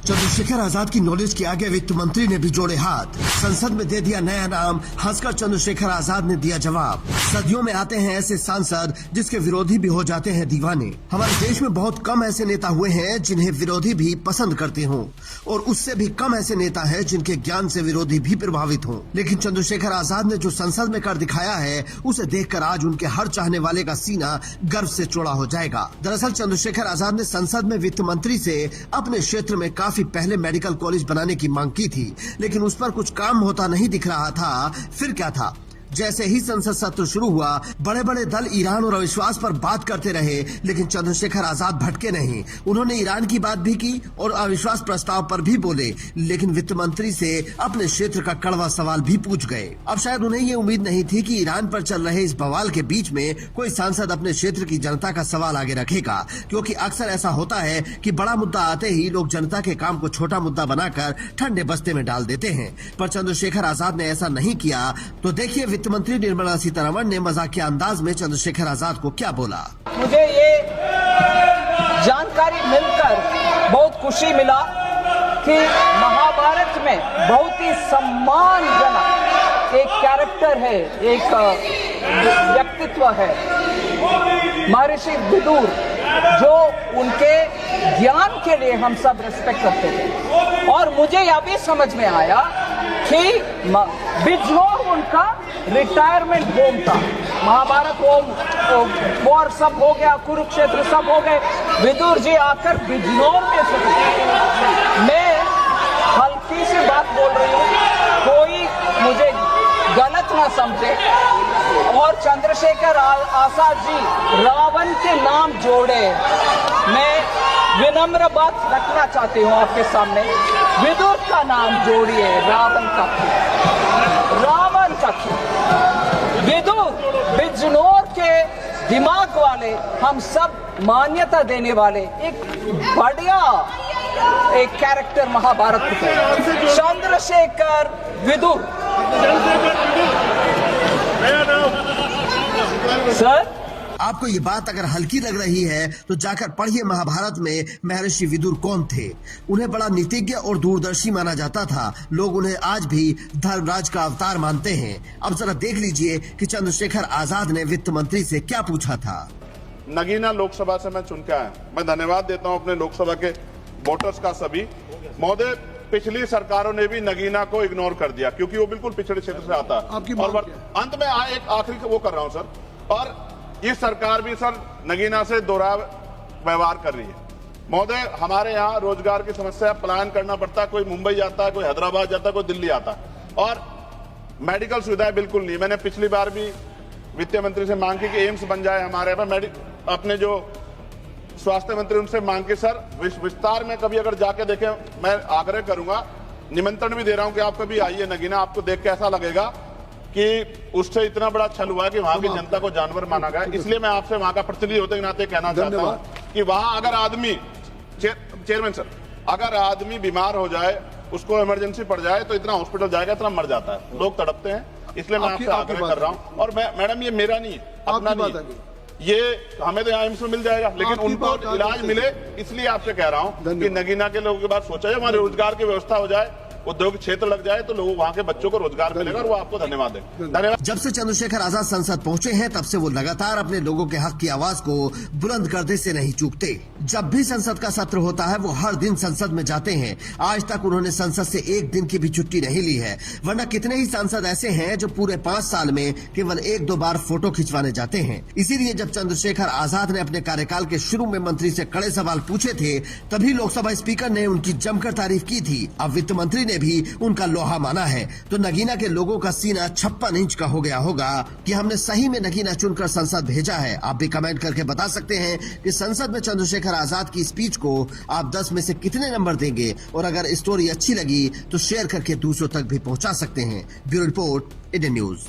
चंद्रशेखर आजाद की नॉलेज के आगे वित्त मंत्री ने भी जोड़े हाथ। संसद में दे दिया नया नाम, हंसकर चंद्रशेखर आजाद ने दिया जवाब। सदियों में आते हैं ऐसे सांसद जिसके विरोधी भी हो जाते हैं दीवाने। हमारे देश में बहुत कम ऐसे नेता हुए हैं जिन्हें विरोधी भी पसंद करते हों, और उससे भी कम ऐसे नेता हैं जिनके ज्ञान से विरोधी भी प्रभावित हों। लेकिन चंद्रशेखर आजाद ने जो संसद में कर दिखाया है, उसे देखकर आज उनके हर चाहने वाले का सीना गर्व से चौड़ा हो जाएगा। दरअसल चंद्रशेखर आजाद ने संसद में वित्त मंत्री से अपने क्षेत्र में काफी पहले मेडिकल कॉलेज बनाने की मांग की थी, लेकिन उस पर कुछ काम होता नहीं दिख रहा था। फिर क्या था, जैसे ही संसद सत्र शुरू हुआ, बड़े बड़े दल ईरान और अविश्वास पर बात करते रहे, लेकिन चंद्रशेखर आजाद भटके नहीं। उन्होंने ईरान की बात भी की और अविश्वास प्रस्ताव पर भी बोले, लेकिन वित्त मंत्री से अपने क्षेत्र का कड़वा सवाल भी पूछ गए। अब शायद उन्हें ये उम्मीद नहीं थी कि ईरान पर चल रहे इस बवाल के बीच में कोई सांसद अपने क्षेत्र की जनता का सवाल आगे रखेगा, क्योंकि अक्सर ऐसा होता है कि बड़ा मुद्दा आते ही लोग जनता के काम को छोटा मुद्दा बनाकर ठंडे बस्ते में डाल देते हैं। पर चंद्रशेखर आजाद ने ऐसा नहीं किया। तो देखिए वित्त मंत्री निर्मला सीतारमण ने मजाकिया अंदाज में चंद्रशेखर आजाद को क्या बोला। मुझे ये जानकारी मिलकर बहुत खुशी मिला कि महाभारत में बहुत ही सम्मानजनक एक कैरेक्टर है, एक व्यक्तित्व है, महर्षि विदुर, जो उनके ज्ञान के लिए हम सब रिस्पेक्ट करते थे। और मुझे यह भी समझ में आया कि बिजनौर उनका रिटायरमेंट होम था। महाभारत होम वॉर सब हो गया, कुरुक्षेत्र सब हो गए, विदुर जी आकर बिजनौर में से। मैं हल्की सी बात बोल रही हूँ, कोई मुझे गलत ना समझे। और चंद्रशेखर आजाद जी रावण के नाम जोड़े, मैं विनम्र बात रखना चाहती हूँ आपके सामने। विदुर का नाम जोड़िए, रावण का विदुर बिजनौर के दिमाग वाले, हम सब मान्यता देने वाले एक बढ़िया एक कैरेक्टर महाभारत के, चंद्रशेखर विदुर। सर, आपको ये बात अगर हल्की लग रही है तो जाकर पढ़िए महाभारत में महर्षि विदुर कौन थे। उन्हें बड़ा नीतिज्ञ और दूरदर्शी माना जाता था। लोग उन्हें आज भी धर्मराज का अवतार मानते हैं। अब जरा देख लीजिए कि चंद्रशेखर आजाद ने वित्त मंत्री से क्या पूछा था। नगीना लोकसभा से मैं चुन के आया, मैं धन्यवाद देता हूँ अपने लोकसभा के वोटर्स का। सभी महोदय, पिछली सरकारों ने भी नगीना को इग्नोर कर दिया क्योंकि वो बिल्कुल पिछड़े क्षेत्र से आता है। और अंत में एक आखिरी वो कर रहा हूँ सर, और ये सरकार भी सर नगीना से दोहरा व्यवहार कर रही है। महोदय, हमारे यहाँ रोजगार की समस्या, पलायन करना पड़ता है, कोई मुंबई जाता है, कोई हैदराबाद जाता है, कोई दिल्ली आता है, और मेडिकल सुविधाएं बिल्कुल नहीं। मैंने पिछली बार भी वित्त मंत्री से मांग की कि एम्स बन जाए हमारे यहाँ। अपने जो स्वास्थ्य मंत्री उनसे मांग की सर विस्तार में कभी अगर जाके देखें, मैं आग्रह करूंगा, निमंत्रण भी दे रहा हूं कि आप कभी आइए नगीना, आपको देख के ऐसा लगेगा कि उससे इतना बड़ा छल हुआ कि वहां की जनता को जानवर माना गया। इसलिए मैं आपसे वहां का प्रतिनिधि होते के नाते कहना चाहता हूं कि वहां अगर आदमी, चेयरमैन सर, अगर आदमी बीमार हो जाए, उसको इमरजेंसी पड़ जाए, तो इतना हॉस्पिटल जाएगा, इतना मर जाता है, लोग तड़पते हैं। इसलिए मैं आपसे आग्रह कर रहा हूं। और मैडम, ये मेरा नहीं है, अपना नहीं, ये हमें तो यहाँ एम्स में मिल जाएगा, लेकिन उनको इलाज मिले, इसलिए आपसे कह रहा हूँ कि नगीना के लोगों के बाद सोचा जाए, हमारे रोजगार की व्यवस्था हो जाए, उद्योग क्षेत्र लग जाए, तो लोग वहाँ के बच्चों को रोजगार मिलेगा, और वो आपको धन्यवाद दें। धन्यवाद। जब से चंद्रशेखर आजाद संसद पहुंचे हैं, तब से वो लगातार अपने लोगों के हक की आवाज को बुलंद करने से नहीं चूकते। जब भी संसद का सत्र होता है, वो हर दिन संसद में जाते हैं। आज तक उन्होंने संसद से एक दिन की भी छुट्टी नहीं ली है, वरना कितने ही सांसद ऐसे हैं जो पूरे 5 साल में केवल 1-2 बार फोटो खिंचवाने जाते हैं। इसीलिए जब चंद्रशेखर आजाद ने अपने कार्यकाल के शुरू में मंत्री से कड़े सवाल पूछे थे, तभी लोकसभा स्पीकर ने उनकी जमकर तारीफ की थी। अब वित्त मंत्री ने भी उनका लोहा माना है, तो नगीना के लोगों का सीना 56 इंच का हो गया होगा कि हमने सही में नगीना चुनकर संसद भेजा है। आप भी कमेंट करके बता सकते हैं कि संसद में चंद्रशेखर आजाद की स्पीच को आप 10 में से कितने नंबर देंगे, और अगर स्टोरी अच्छी लगी तो शेयर करके दूसरों तक भी पहुंचा सकते हैं। Bureau report, Indian news.